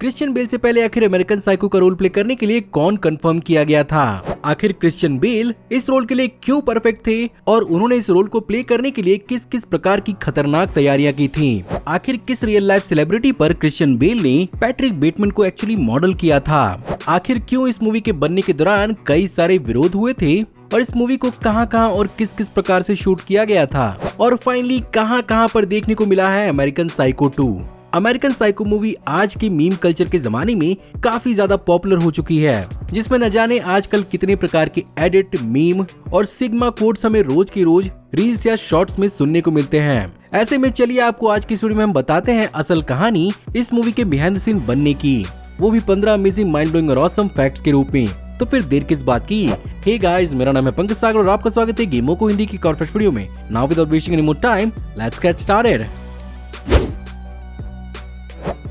Christian Bale से पहले आखिर अमेरिकन साइको का रोल प्ले करने के लिए कौन कंफर्म किया गया था? आखिर क्रिश्चियन बेल इस रोल के लिए क्यों परफेक्ट थे और उन्होंने इस रोल को प्ले करने के लिए किस किस प्रकार की खतरनाक तैयारियां की थी? आखिर किस रियल लाइफ सेलिब्रिटी पर क्रिश्चियन बेल ने पैट्रिक बेटमैन को एक्चुअली मॉडल किया था? आखिर क्यों इस मूवी के बनने के दौरान कई सारे विरोध हुए थे और इस मूवी को कहां-कहां और किस किस प्रकार से शूट किया गया था और फाइनली कहां-कहां पर देखने को मिला है American psycho 2। American psycho movie आज के मीम कल्चर के जमाने में काफी ज्यादा पॉपुलर हो चुकी है, जिसमें न जाने आजकल कितने प्रकार के एडिट, मीम और सिग्मा कोड्स हमें रोज की रोज रील्स या शॉर्ट्स में सुनने को मिलते हैं। ऐसे में चलिए आपको आज की वीडियो में हम बताते हैं असल कहानी इस मूवी के बिहाइंड द सीन बनने की, वो भी 15 अमेजिंग, माइंड ब्लोइंग और ऑसम फैक्ट्स के रूप में। तो फिर देर किस बात की? हे गाइस, मेरा नाम है पंकज सागर और आपका स्वागत है गेमों को हिंदी की कॉर्पोरेट वीडियो में। Now without wasting any more time, let's get started.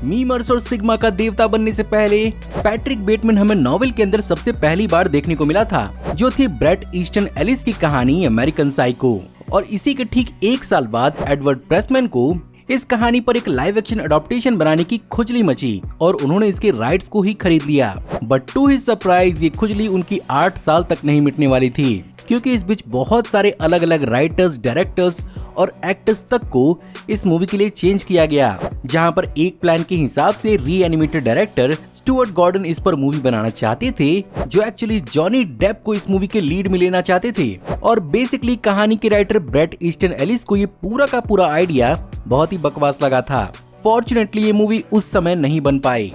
Memers और सिग्मा का देवता बनने से पहले पैट्रिक बेटमैन हमें नॉवेल के अंदर सबसे पहली बार देखने को मिला था, जो थी ब्रेट ईस्टन एलिस की कहानी अमेरिकन साइको। और इसी के ठीक एक साल बाद एडवर्ड प्रेसमैन को इस कहानी पर एक लाइव एक्शन अडॉप्टेशन बनाने की खुजली मची और उन्होंने इसके राइट्स को ही खरीद लिया। बट टू हिज सरप्राइज ये खुजली उनकी 8 साल तक नहीं मिटने वाली थी, क्योंकि इस बीच बहुत सारे अलग अलग राइटर्स, डायरेक्टर्स और एक्टर्स तक को इस मूवी के लिए चेंज किया गया, जहां पर एक प्लान के हिसाब से री एनिमेटेड डायरेक्टर स्टुअर्ट गॉर्डन इस पर मूवी बनाना चाहते थे, जो एक्चुअली जॉनी डेप को इस मूवी के लीड में लेना चाहते थे। और बेसिकली कहानी के राइटर ब्रेट ईस्टन एलिस को ये पूरा का पूरा आइडिया बहुत ही बकवास लगा था। फॉर्चुनेटली ये मूवी उस समय नहीं बन पाई।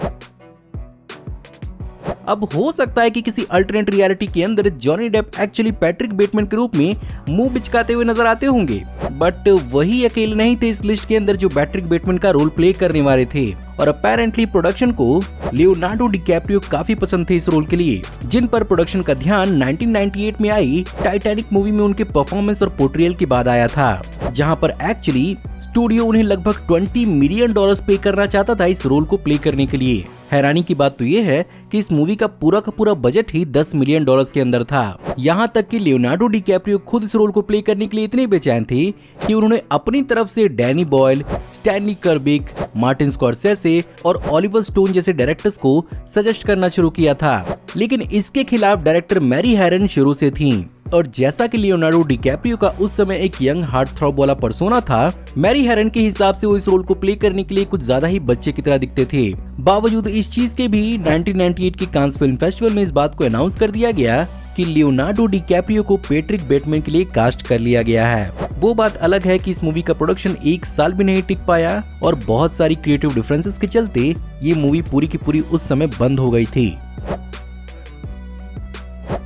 अब हो सकता है कि किसी अल्टरनेट रियलिटी के अंदर Johnny Depp actually Patrick Bateman के रूप में मुंह बिचकाते हुए नजर आते होंगे, बट वही अकेले नहीं थे इस लिस्ट के अंदर जो पैट्रिक बेटमैन का रोल प्ले करने वाले थे। और अपेरेंटली प्रोडक्शन को लियोनार्डो डिकैप्रियो काफी पसंद थे इस रोल के लिए, जिन पर प्रोडक्शन का ध्यान 1998 में आई टाइटैनिक मूवी में उनके परफॉर्मेंस और पोर्ट्रियल के बाद आया था, जहां पर एक्चुअली स्टूडियो उन्हें लगभग $20 मिलियन पे करना चाहता था इस रोल को प्ले करने के लिए। हैरानी की बात तो ये है कि इस मूवी का पूरा बजट ही $10 मिलियन के अंदर था। यहाँ तक कि लियोनार्डो डिकैप्रियो खुद इस रोल को प्ले करने के लिए इतने बेचैन थे कि उन्होंने अपनी तरफ से Danny Boyle, Stanley Kubrick, Martin Scorsese और ऑलिवर स्टोन जैसे डायरेक्टर्स को सजेस्ट करना शुरू किया था, लेकिन इसके खिलाफ डायरेक्टर मैरी हैरन शुरू से थी। और जैसा कि लियोनार्डो डिकैप्रियो का उस समय एक यंग हार्ट थ्रॉब वाला पर्सोना था, मैरी हैरन के हिसाब से वो इस रोल को प्ले करने के लिए कुछ ज्यादा ही बच्चे की तरह दिखते थे। बावजूद इस चीज के भी 1998 के कांस फिल्म फेस्टिवल में इस बात को अनाउंस कर दिया गया कि लियोनार्डो डिकैप्रियो को पैट्रिक बेटमैन के लिए कास्ट कर लिया गया है। वो बात अलग है कि इस मूवी का प्रोडक्शन 1 साल भी नहीं टिक पाया और बहुत सारी क्रिएटिव डिफरेंसेस के चलते ये मूवी पूरी की पूरी उस समय बंद हो गई थी।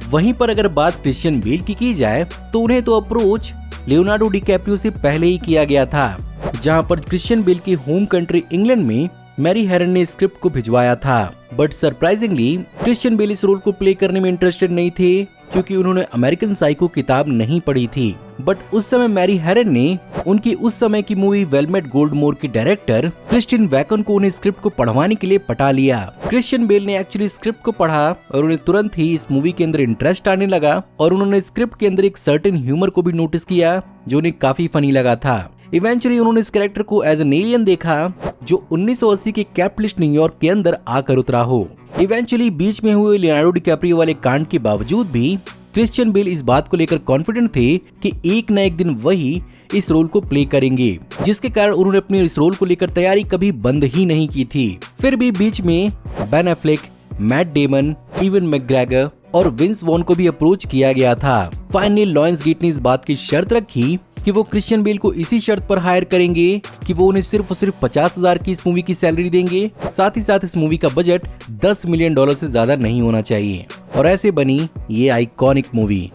वहीं पर अगर बात क्रिश्चियन बेल की जाए तो उन्हें तो अप्रोच लियोनार्डो डिकैप्रियो से पहले ही किया गया था, जहां पर क्रिश्चियन बेल की होम कंट्री इंग्लैंड में मैरी हैरन ने स्क्रिप्ट को भिजवाया था। बट सरप्राइजिंगली क्रिश्चियन बेल इस रोल को प्ले करने में इंटरेस्टेड नहीं थे, क्योंकि उन्होंने अमेरिकन साइको किताब नहीं पढ़ी थी। बट उस समय मैरी हैरन ने उनकी उस समय की मूवी वेलमेट गोल्डमोर के डायरेक्टर क्रिस्टिन वैकन को उन्हें स्क्रिप्ट को पढ़वाने के लिए पटा लिया। क्रिश्चियन बेल ने एक्चुअली स्क्रिप्ट को पढ़ा और उन्हें तुरंत ही इस मूवी के अंदर इंटरेस्ट आने लगा और उन्होंने स्क्रिप्ट के अंदर एक सर्टेन ह्यूमर को भी नोटिस किया, जो उन्हें काफी फनी लगा था। इवेंचुअली उन्होंने इस कैरेक्टर को एज एन एलियन देखा, जो 1980 के कैपिटलिस्ट न्यूयॉर्क के अंदर आकर उतरा हो। इवेंचुअली बीच में हुए लियोनार्डो डिकैप्रियो वाले कांड के बावजूद भी क्रिश्चियन बेल इस बात को लेकर कॉन्फिडेंट थे कि एक न एक दिन वही इस रोल को प्ले करेंगे, जिसके कारण उन्होंने अपने इस रोल को लेकर तैयारी कभी बंद ही नहीं की थी। फिर भी बीच में Ben Affleck, Matt Damon, even McGregor और विंस वॉन को भी अप्रोच किया गया था। फाइनली लॉरेंस गेट ने इस बात की शर्त रखी कि वो क्रिश्चियन बेल को इसी शर्त पर हायर करेंगे कि वो उन्हें सिर्फ और सिर्फ 50,000 की इस मूवी की सैलरी देंगे, साथ ही साथ इस मूवी का बजट $10 मिलियन से ज्यादा नहीं होना चाहिए। और ऐसे बनी ये आइकॉनिक मूवी।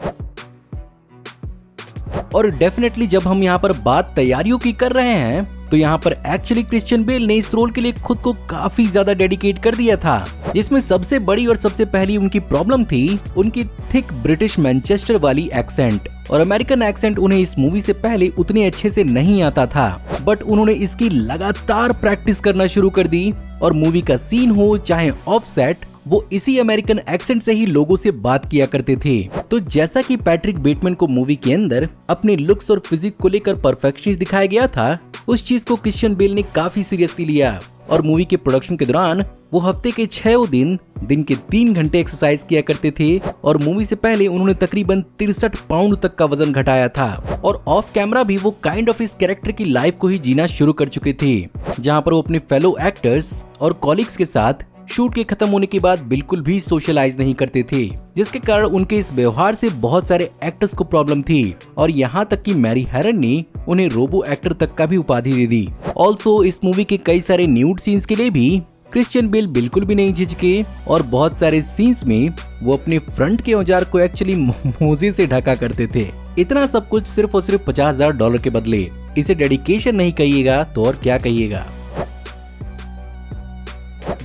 और डेफिनेटली जब हम यहाँ पर बात तैयारियों की कर रहे हैं तो यहाँ पर एक्चुअली क्रिश्चियन बेल ने इस रोल के लिए खुद को काफी ज्यादा डेडिकेट कर दिया था, जिसमें सबसे बड़ी और सबसे पहली उनकी प्रॉब्लम थी उनकी थिक ब्रिटिश मैनचेस्टर वाली एक्सेंट। और अमेरिकन एक्सेंट उन्हें इस मूवी से पहले उतने अच्छे से नहीं आता था, बट उन्होंने इसकी लगातार प्रैक्टिस करना शुरू कर दी और मूवी का सीन हो चाहे ऑफसेट, वो इसी अमेरिकन एक्सेंट से ही लोगों से बात किया करते थे। तो जैसा कि पैट्रिक बेटमैन को मूवी के अंदर अपने लुक्स और फिजिक को लेकर परफेक्शनिस्ट दिखाया गया था, उस चीज को क्रिश्चियन बेल ने काफी सीरियसली लिया और मूवी के प्रोडक्शन के दौरान वो हफ्ते के 6 दिन के 3 घंटे एक्सरसाइज किया करते थे और मूवी से पहले उन्होंने तकरीबन 63 पाउंड तक का वजन घटाया था और ऑफ कैमरा भी वो काइंड ऑफ इस कैरेक्टर की लाइफ को ही जीना शुरू कर चुके थे, जहाँ पर वो अपने फेलो एक्टर्स और कॉलिग्स के साथ शूट के खत्म होने के बाद बिल्कुल भी सोशलाइज नहीं करते थे, जिसके कारण उनके इस व्यवहार से बहुत सारे एक्टर्स को प्रॉब्लम थी और यहाँ तक कि मैरी हेरन ने उन्हें रोबो एक्टर तक का भी उपाधि दे दी। ऑल्सो इस मूवी के कई सारे न्यूड सीन्स के लिए भी क्रिश्चियन बेल बिल्कुल भी नहीं झिझके और बहुत सारे सीन्स में वो अपने फ्रंट के औजार को एक्चुअली मोजे से ढका करते थे। इतना सब कुछ सिर्फ और सिर्फ $50,000 के बदले। इसे डेडिकेशन नहीं कहिएगा तो और क्या कहिएगा।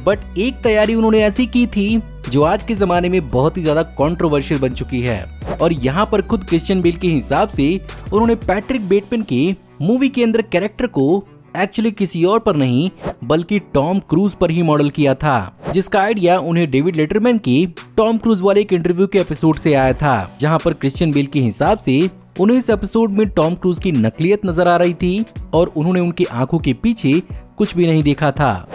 बट एक तैयारी उन्होंने ऐसी की थी जो आज के जमाने में बहुत ही ज्यादा कंट्रोवर्शियल बन चुकी है और यहाँ पर खुद क्रिश्चियन बेल के हिसाब से उन्होंने पैट्रिक बेटमैन के मूवी के अंदर कैरेक्टर को एक्चुअली किसी और पर नहीं बल्कि टॉम क्रूज पर ही मॉडल किया था, जिसका आइडिया उन्हें डेविड लेटरमैन की टॉम क्रूज वाले एक इंटरव्यू के एपिसोड से आया था, जहां पर क्रिश्चियन बेल के हिसाब से उन्हें इस एपिसोड में टॉम क्रूज की नकलियत नजर आ रही थी और उन्होंने उनकी आंखों के पीछे कुछ भी नहीं देखा था।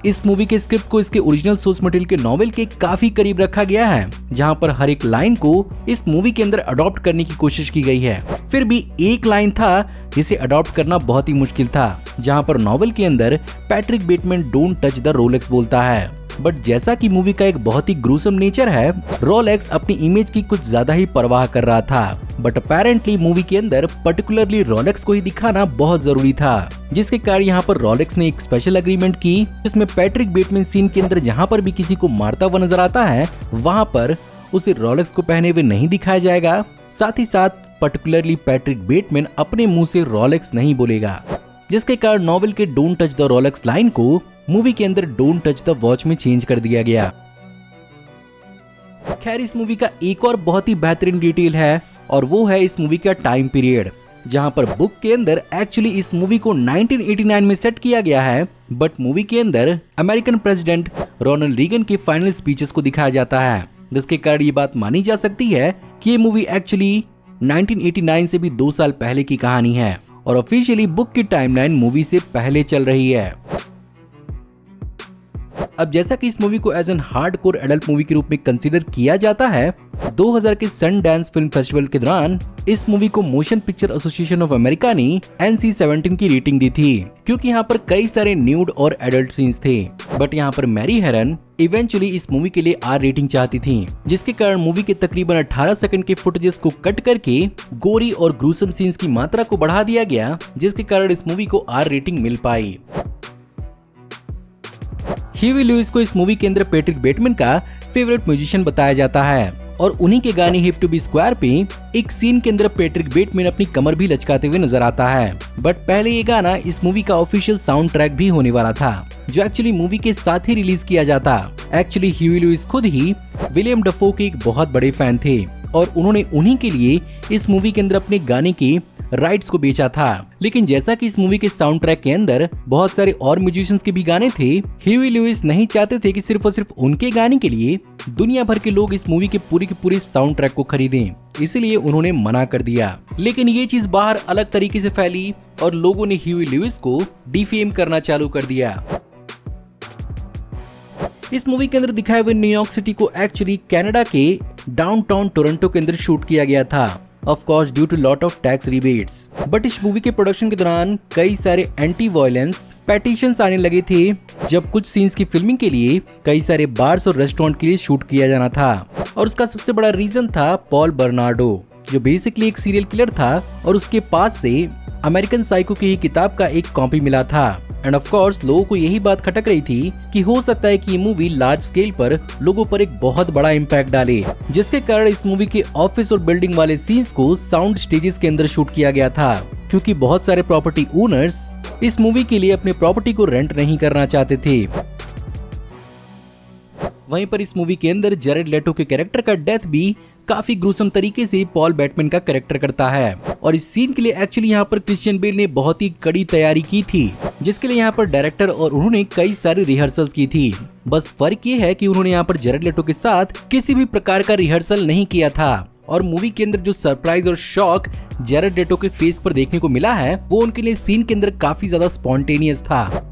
इस मूवी के स्क्रिप्ट को इसके ओरिजिनल सोर्स मटेरियल के नॉवेल के काफी करीब रखा गया है, जहां पर हर एक लाइन को इस मूवी के अंदर अडॉप्ट करने की कोशिश की गई है। फिर भी एक लाइन था जिसे अडॉप्ट करना बहुत ही मुश्किल था, जहां पर नॉवेल के अंदर Patrick Bateman don't touch the Rolex बोलता है। बट जैसा कि मूवी का एक बहुत ही ग्रूसम नेचर है, रोलेक्स अपनी इमेज की कुछ ज्यादा ही परवाह कर रहा था। बट अपेरेंटली मूवी के अंदर पर्टिकुलरली रोलेक्स को ही दिखाना बहुत जरूरी था, जिसके कारण यहाँ पर रोलेक्स ने एक स्पेशल एग्रीमेंट की जिसमें पैट्रिक बेटमैन सीन के अंदर जहाँ पर भी किसी को मारता हुआ नजर आता है वहाँ पर उसे रोलेक्स को पहने हुए नहीं दिखाया जाएगा। साथ ही साथ पर्टिकुलरली पैट्रिक बेटमैन अपने मुंह से रोलेक्स नहीं बोलेगा, जिसके कारण नॉवेल के don't touch the Rolex line को मूवी के अंदर डोंट टच द वॉच में चेंज कर दिया गया। खैर इस मूवी का एक और बहुत ही बेहतरीन डिटेल है और वो है इस मूवी का टाइम पीरियड, जहां पर बुक के अंदर एक्चुअली इस मूवी को 1989 में सेट किया गया है, बट मूवी के अंदर अमेरिकन प्रेसिडेंट रोनाल्ड रीगन के फाइनल स्पीचेस को दिखाया जाता है, जिसके कारण ये बात मानी जा सकती है कि ये मूवी एक्चुअली 1989 से भी 2 साल पहले की कहानी है और ऑफिशियली बुक की टाइमलाइन मूवी से पहले चल रही है। अब जैसा कि इस मूवी को as an hardcore adult movie के रूप में कंसीडर किया जाता है, 2000 के सनडांस फिल्म फेस्टिवल के दौरान इस मूवी को motion picture association of America ने NC-17 की रेटिंग दी थी, क्योंकि यहाँ पर कई सारे न्यूड और एडल्ट सीन्स थे। बट यहाँ पर मैरी हेरन इवेंचुअली इस मूवी के लिए R रेटिंग चाहती थी, जिसके कारण मूवी के तकरीबन 18 सेकंड के फुटेजेस को कट करके गोरी और ग्रूसम सीन्स की मात्रा को बढ़ा दिया गया, जिसके कारण इस मूवी को R रेटिंग मिल पाई। ह्यूई लुइस को इस मूवी के अंदर पैट्रिक बेटमैन का फेवरेट म्यूजिशियन बताया जाता है और उन्हीं के गाने हिप टू बी स्क्वायर पे एक सीन के अंदर पैट्रिक बेटमैन अपनी कमर भी लचकाते हुए नजर आता है। बट पहले ये गाना इस मूवी का ऑफिशियल साउंड ट्रैक भी होने वाला था, जो एक्चुअली मूवी के साथ ही रिलीज किया जाता। एक्चुअली ह्यूई लुइस खुद ही विलियम डफो के एक बहुत बड़े फैन थे और उन्होंने उन्हीं के लिए इस मूवी के अंदर अपने गाने की राइट्स को बेचा था। लेकिन जैसा कि इस मूवी के साउंड ट्रैक के अंदर बहुत सारे और म्यूजिशियंस के भी गाने थे, ह्यूई लुइस नहीं चाहते थे कि सिर्फ और सिर्फ उनके गाने के लिए दुनिया भर के लोग इस मूवी के पूरे साउंड ट्रैक को खरीदें, इसलिए उन्होंने मना कर दिया। लेकिन ये चीज बाहर अलग तरीके से फैली और लोगों ने ह्यूई लुइस को डिफेम करना चालू कर दिया। इस मूवी के अंदर दिखाए हुए न्यूयॉर्क सिटी को एक्चुअली कनाडा के डाउनटाउन टोरंटो के अंदर शूट किया गया था, of course due to lot of tax rebates. But इस मूवी के प्रोडक्शन के दौरान कई सारे एंटी वायलेंस पेटिशंस आने लगे थे, जब कुछ सीन्स की फिल्मिंग के लिए कई सारे बार्स और रेस्टोरेंट के लिए शूट किया जाना था। और उसका सबसे बड़ा रीजन था पॉल बर्नार्डो, जो बेसिकली एक सीरियल किलर था और उसके पास से अमेरिकन साइको की ही किताब का एक कॉपी मिला था। एंड ऑफ कोर्स लोगों को यही बात खटक रही थी कि हो सकता है कि ये मूवी लार्ज स्केल पर लोगों पर एक बहुत बड़ा इम्पैक्ट डाले, जिसके कारण इस मूवी के ऑफिस और बिल्डिंग वाले सीन्स को साउंड स्टेजेस के अंदर शूट किया गया था, क्योंकि बहुत सारे प्रॉपर्टी ओनर्स इस मूवी के लिए अपने प्रॉपर्टी को रेंट नहीं करना चाहते थे। वहीं पर इस मूवी के अंदर जैरेड लेटो के कैरेक्टर का डेथ भी काफी ग्रूसम तरीके से पॉल बैटमैन का कैरेक्टर करता है और इस सीन के लिए एक्चुअली यहाँ पर क्रिश्चियन बेल ने बहुत ही कड़ी तैयारी की थी, जिसके लिए यहाँ पर डायरेक्टर और उन्होंने कई सारी रिहर्सल्स की थी। बस फर्क ये है कि उन्होंने यहाँ पर जैरेड लेटो के साथ किसी भी प्रकार का रिहर्सल नहीं किया था और मूवी के अंदर जो सरप्राइज और शॉक जैरेड लेटो के फेस पर देखने को मिला है वो उनके लिए सीन के अंदर काफी ज्यादा स्पॉन्टेनियस था।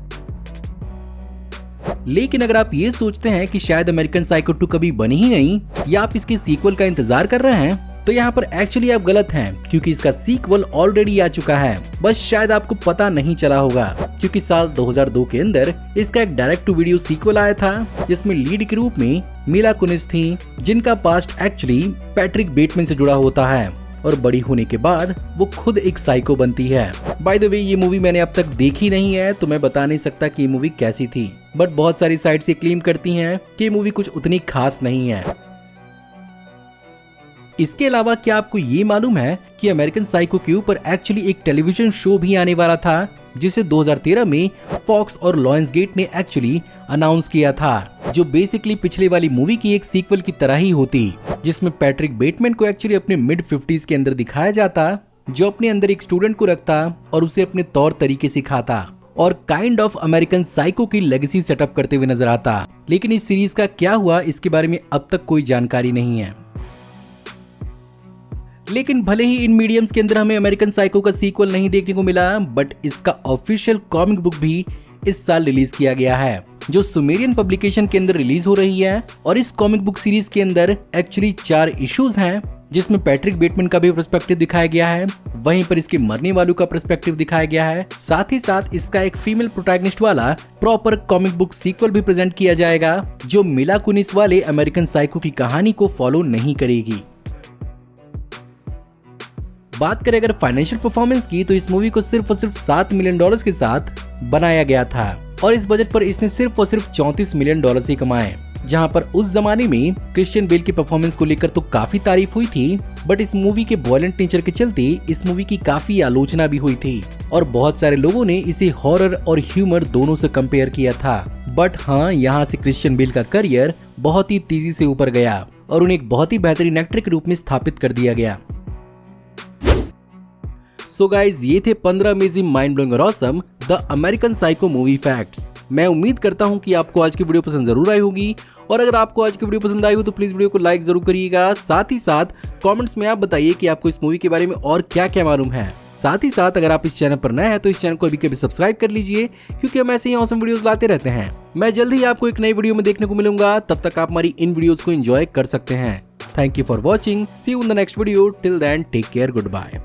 लेकिन अगर आप ये सोचते हैं कि शायद अमेरिकन साइको 2 कभी बनी ही नहीं या आप इसके सीक्वल का इंतजार कर रहे हैं तो यहाँ पर एक्चुअली आप गलत हैं, क्योंकि इसका सीक्वल ऑलरेडी आ चुका है, बस शायद आपको पता नहीं चला होगा। क्योंकि साल 2002 के अंदर इसका एक डायरेक्ट टू वीडियो सीक्वल आया था जिसमें लीड के रूप में मिला कुनिस थी, जिनका पास्ट एक्चुअली पैट्रिक बेटमैन से जुड़ा होता है और बड़ी होने के बाद वो खुद एक साइको बनती है। बाय द वे ये मूवी मैंने अब तक देखी नहीं है तो मैं बता नहीं सकता कि ये मूवी कैसी थी, बट बहुत सारी साइट्स ये क्लेम करती हैं कि ये मूवी कुछ उतनी खास नहीं है। इसके अलावा क्या आपको ये मालूम है कि अमेरिकन साइको के ऊपर एक्चुअली एक टेलीविजन शो भी आने वाला था जिसे 2013 में फॉक्स और लायंसगेट ने एक्चुअली अनाउंस किया था, जो बेसिकली पिछले वाली मूवी की एक सीक्वल की तरह ही होती, जिसमें पैट्रिक बेटमैन को एक्चुअली अपने मिड 50s के अंदर दिखाया जाता, जो अपने अंदर एक स्टूडेंट को रखता और उसे अपने तौर तरीके सिखाता और काइंड ऑफ अमेरिकन साइको की लेगेसी सेटअप करते हुए नजर आता। लेकिन इस सीरीज का क्या हुआ इसके बारे में अब तक कोई जानकारी नहीं है। लेकिन भले ही इन मीडियम्स के अंदर हमें अमेरिकन साइको का सीक्वल नहीं देखने को मिला, बट इसका ऑफिशियल कॉमिक बुक भी इस साल रिलीज किया गया है, जो सुमेरियन पब्लिकेशन के अंदर रिलीज हो रही है। और इस कॉमिक बुक सीरीज के अंदर एक्चुअली 4 इश्यूज हैं, जिसमें पैट्रिक बेटमैन का भी पर्सपेक्टिव दिखाया गया है, वहीं पर इसके मरने वालों का पर्सपेक्टिव दिखाया गया है, साथ ही साथ इसका एक फीमेल प्रोटैगनिस्ट वाला प्रॉपर कॉमिक बुक सीक्वल भी प्रेजेंट किया जाएगा, जो मिला कुनिस वाले अमेरिकन साइको की कहानी को फॉलो नहीं करेगी। बात करें अगर फाइनेंशियल परफॉर्मेंस की तो इस मूवी को सिर्फ और सिर्फ $7 मिलियन के साथ बनाया गया था और इस बजट पर इसने सिर्फ और सिर्फ $34 मिलियन ही कमाए, जहां पर उस जमाने में क्रिश्चियन बेल की परफॉर्मेंस को लेकर तो काफी तारीफ हुई थी, बट इस मूवी के वॉयलेंट नेचर के चलते इस मूवी की काफी आलोचना भी हुई थी और बहुत सारे लोगों ने इसे हॉरर और ह्यूमर दोनों से कंपेयर किया था। बट हाँ, यहाँ से क्रिश्चियन बेल का करियर बहुत ही तेजी से ऊपर गया और उन्हें एक बहुत ही बेहतरीन एक्टर के रूप में स्थापित कर दिया गया। सो गाइज, ये थे 15 अमेजिंग माइंड ब्लोइंग और awesome the American psycho movie facts. मैं उम्मीद करता हूँ कि आपको आज की वीडियो पसंद जरूर आई होगी और अगर आपको आज की वीडियो पसंद आई हो तो प्लीज वीडियो को लाइक जरूर करिएगा। साथ ही साथ कमेंट्स में आप बताइए कि आपको इस मूवी के बारे में और क्या क्या मालूम है। साथ ही साथ अगर आप इस चैनल पर नए हैं तो इस चैनल को अभी कभी सब्सक्राइब कर लीजिए, क्योंकि हम ऐसे ही ऑसम वीडियोस लाते रहते हैं। मैं जल्द ही आपको एक नई वीडियो में देखने को मिलूंगा, तब तक आप हमारी इन वीडियोस को एंजॉय कर सकते हैं। Thank you for watching, see you in the next video, till then take care, good bye.